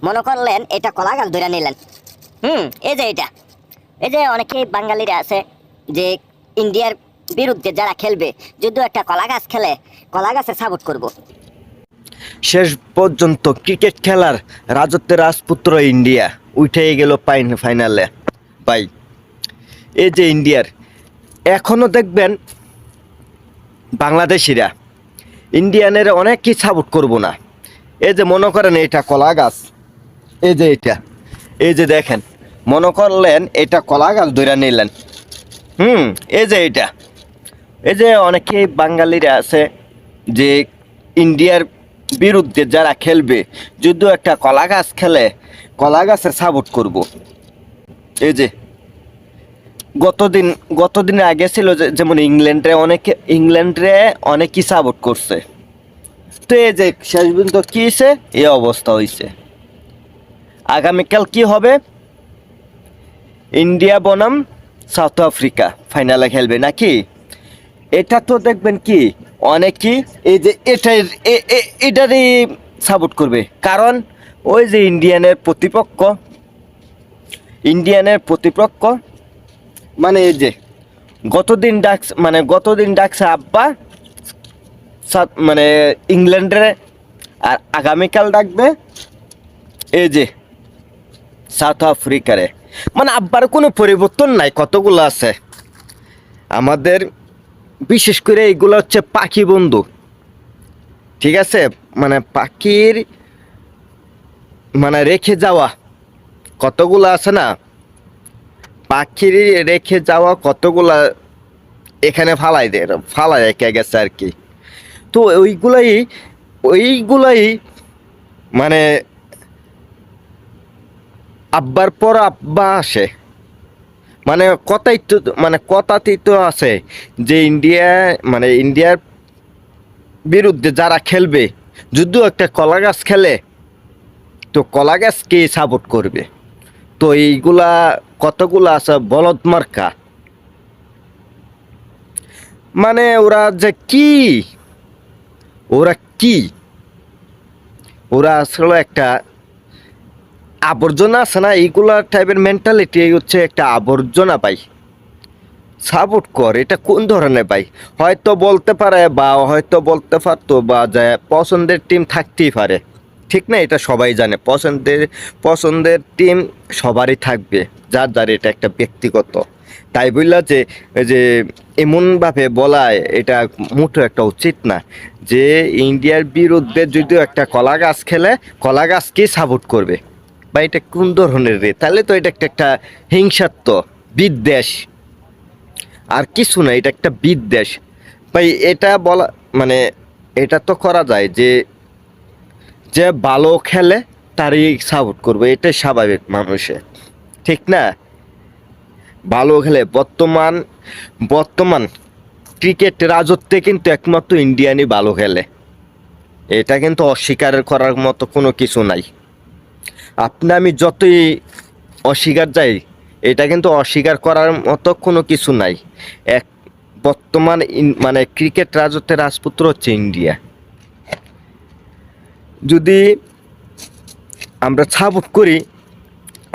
মনে করলেন এটা কলা গাছ ধরে নিলেন। এই যে এটা, এই যে অনেকে বাঙালিরা আছে যে ইন্ডিয়ার বিরুদ্ধে যারা খেলবে, যদি একটা কলা গাছ খেলে কলা গাছে সাপোর্ট করব। শেষ পর্যন্ত ক্রিকেট খেলার রাজত্বের রাজপুত্র ইন্ডিয়া উঠে গেল ফাইনালে। ভাই এই যে ইন্ডিয়ার এখনো দেখবেন বাংলাদেশিরা ইন্ডিয়ানের অনেক কি সাপোর্ট করব না। এই যে মনে করেন এটা কলা গাছ, এই যে এটা, এই যে দেখেন মনে করলেন এটা কলা গাছ ধরে নিলেন। এই যে এটা, এই যে অনেকে বাঙালিরা আছে যে ইন্ডিয়ার বিরুদ্ধে যারা খেলবে, যদিও একটা কলা গাছ খেলে কলা গাছের সাপোর্ট করব। এই যে গতদিন আগে ছিল যেমন ইংল্যান্ডে অনেকই সাপোর্ট করছে। তো এই যে শেষ পর্যন্ত কি হয়েছে, এই অবস্থা হয়েছে। আগামীকাল কি হবে, ইন্ডিয়া বনাম সাউথ আফ্রিকা ফাইনালে খেলবে নাকি। এটা তো দেখবেন কি অনেকেই এই যে এটারই সাপোর্ট করবে, কারণ ওই যে ইন্ডিয়ানের প্রতিপক্ষ মানে এই যে গতদিন ডাকছে আব্বা মানে ইংল্যান্ডের, আর আগামীকাল ডাকবে এই যে সাউথ আফ্রিকারে। মানে আব্বার কোনো পরিবর্তন নাই, কতগুলো আছে আমাদের, বিশেষ করে এইগুলো হচ্ছে পাখি বন্ধু, ঠিক আছে। মানে পাখির মানে রেখে যাওয়া কতগুলো আছে না, পাখির রেখে যাওয়া কতগুলা এখানে ফালাই রেখে গেছে আর কি। তো ওইগুলাই মানে আব্বার পর আব্বা আসে, মানে কথাতেই তো আছে যে ইন্ডিয়ার বিরুদ্ধে যারা খেলবে, যদিও একটা কলা গাছ খেলে তো কলা গাছকে সাপোর্ট করবে। তো এইগুলা কতগুলো আছে বলদ মার্কা, মানে ওরা আসলে একটা আবর্জনা আছে না, এইগুলা টাইপের মেন্টালিটি হচ্ছে একটা আবর্জনা। পাই সাপোর্ট কর, এটা কোন ধরনের ভাই? হয়তো বলতে পারে বা হয়তো বলতে পারতো বা যে পছন্দের টিম থাকতেই পারে, ঠিক না, এটা সবাই জানে পছন্দের টিম সবারই থাকবে, যার এটা একটা ব্যক্তিগত। তাই বললা যে এমনভাবে বলা এটা মোটো একটা উচিত না যে ইন্ডিয়ার বিরুদ্ধে যদিও একটা কলা গাছ খেলে কলা গাছকেই সাপোর্ট করবে। বা এটা কোন ধরনের রে? তাহলে তো এটা একটা হিংসাত্মক বিদ্বেষ, আর কিছু না, এটা একটা বিদ্বেষ ভাই। এটা বলা মানে এটা তো করা যায় যে যে ভালো খেলে তারই সাপোর্ট করবে, এটাই স্বাভাবিক মানুষের, ঠিক না। ভালো খেলে বর্তমান ক্রিকেট রাজত্বে কিন্তু একমাত্র ইন্ডিয়ানই ভালো খেলে, এটা কিন্তু অস্বীকার করার মতো কোনো কিছু নাই। আমি যতই অস্বীকার যাই, এটা কিন্তু অস্বীকার করার মতো কোনো কিছু নাই। বর্তমান মানে ক্রিকেট রাজত্বের রাজপুত্র হচ্ছে ইন্ডিয়া। যদি আমরা সাপোর্ট করি,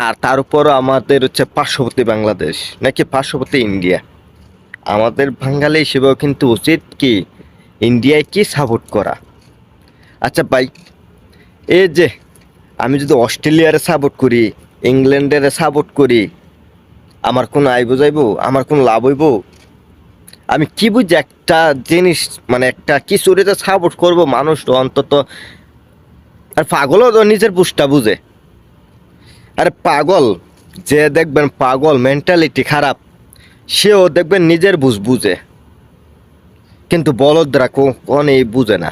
আর তার উপরও আমাদের হচ্ছে পার্শ্ববর্তী বাংলাদেশ নাকি পার্শ্ববর্তী ইন্ডিয়া, আমাদের বাঙালি হিসেবেও কিন্তু উচিত কি ইন্ডিয়ায় কি সাপোর্ট করা। আচ্ছা ভাই, এই যে আমি যদি অস্ট্রেলিয়ারে সাপোর্ট করি, ইংল্যান্ডের সাপোর্ট করি, আমার কোনো আয় বুঝাইব, আমার কোনো লাভ হইব? আমি কি বুঝি একটা জিনিস মানে একটা কিছুরিতে সাপোর্ট করব মানুষ তো অন্তত, আর পাগলও তো নিজের বুঝটা বুঝে। আরে পাগল যে দেখবেন পাগল মেন্টালিটি খারাপ, সেও দেখবেন নিজের বুঝে, কিন্তু বলদরা কোনই বুঝে না।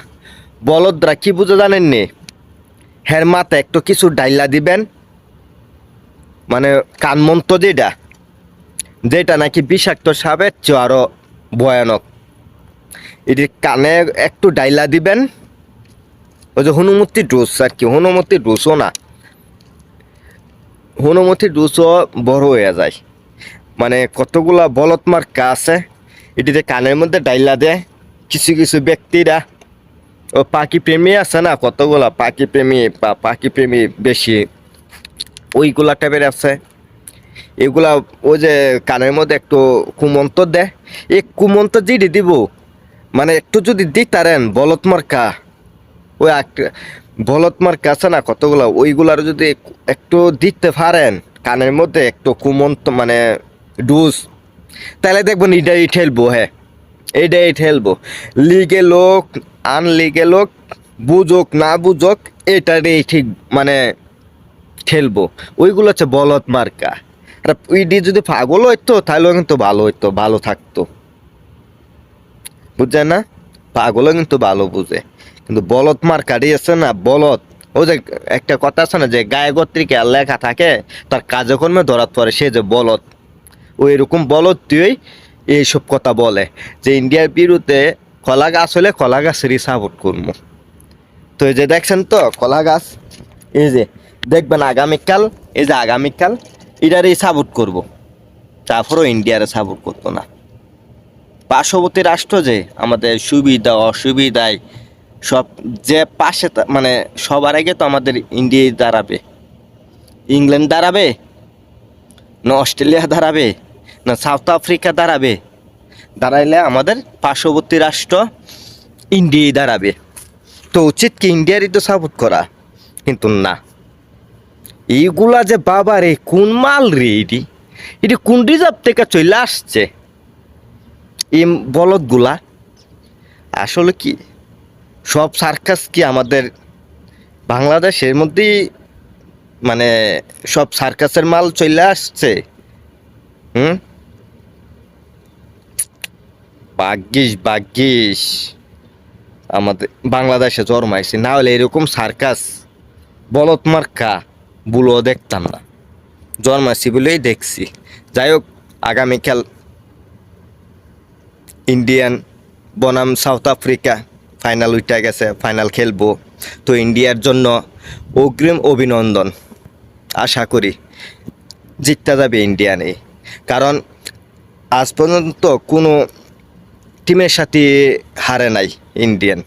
বলদরা কি বুঝে জানেননি, হের মাথা একটু কিছু ডাইলা দিবেন, মানে কানমন্ত যেটা নাকি বিষাক্ত সাপের চেয়ে আরো ভয়ানক, এটি কানে একটু ডাইলা দিবেন, ওই যে হনুমতি ডোজ আর কি, হনুমতি ডোজও না, হনুমতি ডোজও বড় হয়ে যায়। মানে কতগুলা বলদ মার্কা আছে, এটিতে কানের মধ্যে ডাইলা দেয় কিছু ব্যক্তিরা, ও পাখি প্রেমী আছে না কতগুলা পাখি প্রেমী বা পাখি প্রেমী বেশি, ওইগুলা টাইপের আছে। এগুলা ওই যে কানের মধ্যে একটু কুমন্ত দেয়, এই কুমন্ত যেটি দিব মানে একটু যদি দিতারেন বলত মার্কা, ওই বলত মার্কা আছে না কতগুলা, ওইগুলার যদি একটু দিতে পারেন কানের মধ্যে একটু কুমন্ত মানে ডুজ, তাহলে দেখবেন এটাই ঠেলবো। হ্যাঁ, এইটাই ঠেলবো। লিগে লোক আনলিগে লোক বুঝোক না বুঝোক এটারই ঠিক মানে ঠেলবো। ওইগুলো হচ্ছে বলত মার্কা। আর ওইটি যদি পাগল হইতো তাহলেও কিন্তু ভালো হইতো, ভালো থাকতো, বুঝছেন না? পাগলও কিন্তু ভালো বুঝে, কিন্তু বলত মার্কাটি আছে না বলত। ওই যে একটা কথা আছে না যে গায়ে গত্রিকে লেখা থাকে তার কাজকর্মে ধরাত পড়ে সে যে বলত, ওই এরকম বলত তুই এইসব কথা বলে যে ইন্ডিয়ার বিরুদ্ধে কলা গাছ হলে কলা গাছেরই সাপোর্ট করবো। তো এই যে দেখছেন তো কলা গাছ, এই যে দেখবেন আগামীকাল, এই যে আগামীকাল এটারই সাপোর্ট করব, তারপরও ইন্ডিয়ারে সাপোর্ট করতো না। পার্শ্ববর্তী রাষ্ট্র যে আমাদের সুবিধা অসুবিধায় সব যে পাশে মানে সবার আগে তো আমাদের ইন্ডিয়ায় দাঁড়াবে, ইংল্যান্ড দাঁড়াবে না অস্ট্রেলিয়া দাঁড়াবে না সাউথ আফ্রিকা দাঁড়াবে, দাঁড়াইলে আমাদের পার্শ্ববর্তী রাষ্ট্র ইন্ডিয়ায় দাঁড়াবে। তো উচিত কি ইন্ডিয়ারই তো সাপোর্ট করা, কিন্তু না। এইগুলা যে বাবা রে কোন মাল রে, এটি এটি কোন রিজার্ভ থেকে চলে আসছে এই বলদগুলা? আসলে কি সব সার্কাস কি আমাদের বাংলাদেশের মধ্যেই মানে সব সার্কাসের মাল চলে আসছে? হুম, ভাগ্যিস ভাগ্যিস আমাদের বাংলাদেশে জন্মাইছে, না হলে এরকম সার্কাস বলত মার্কা বুলো দেখতাম না। জন্মাইছি বলেই দেখছি। যাই হোক, আগামীকাল ইন্ডিয়ান বনাম সাউথ আফ্রিকা ফাইনাল উঠে গেছে, ফাইনাল খেলবো। তো ইন্ডিয়ার জন্য অগ্রিম অভিনন্দন। আশা করি জিততে যাবে ইন্ডিয়ানে, কারণ আজ পর্যন্ত কোনো টিমের সাথে হারে নাই ইন্ডিয়ান।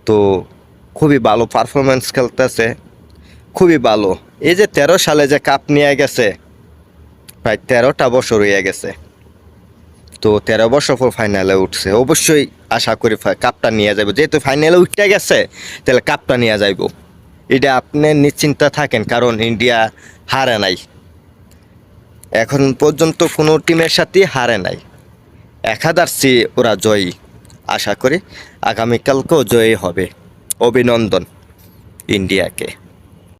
তো খুবই ভালো পারফরমেন্স খেলতেছে, খুবই ভালো। এই যে 13 সালে যে কাপ নিয়ে গেছে, প্রায় 13টা বছর হয়ে গেছে। তো 13 বছর পর ফাইনালে উঠছে, অবশ্যই আশা করি কাপটা নিয়ে যাবো। যেহেতু ফাইনালে উঠতে গেছে তাহলে কাপটা নিয়ে যাইব, এটা আপনি নিশ্চিন্তা থাকেন, কারণ ইন্ডিয়া হারে নাই এখন পর্যন্ত, কোনো টিমের সাথে হারে নাই। 1000 ওরা জয়ী, আশা করি আগামীকালকেও জয়ী হবে। অভিনন্দন ইন্ডিয়াকে।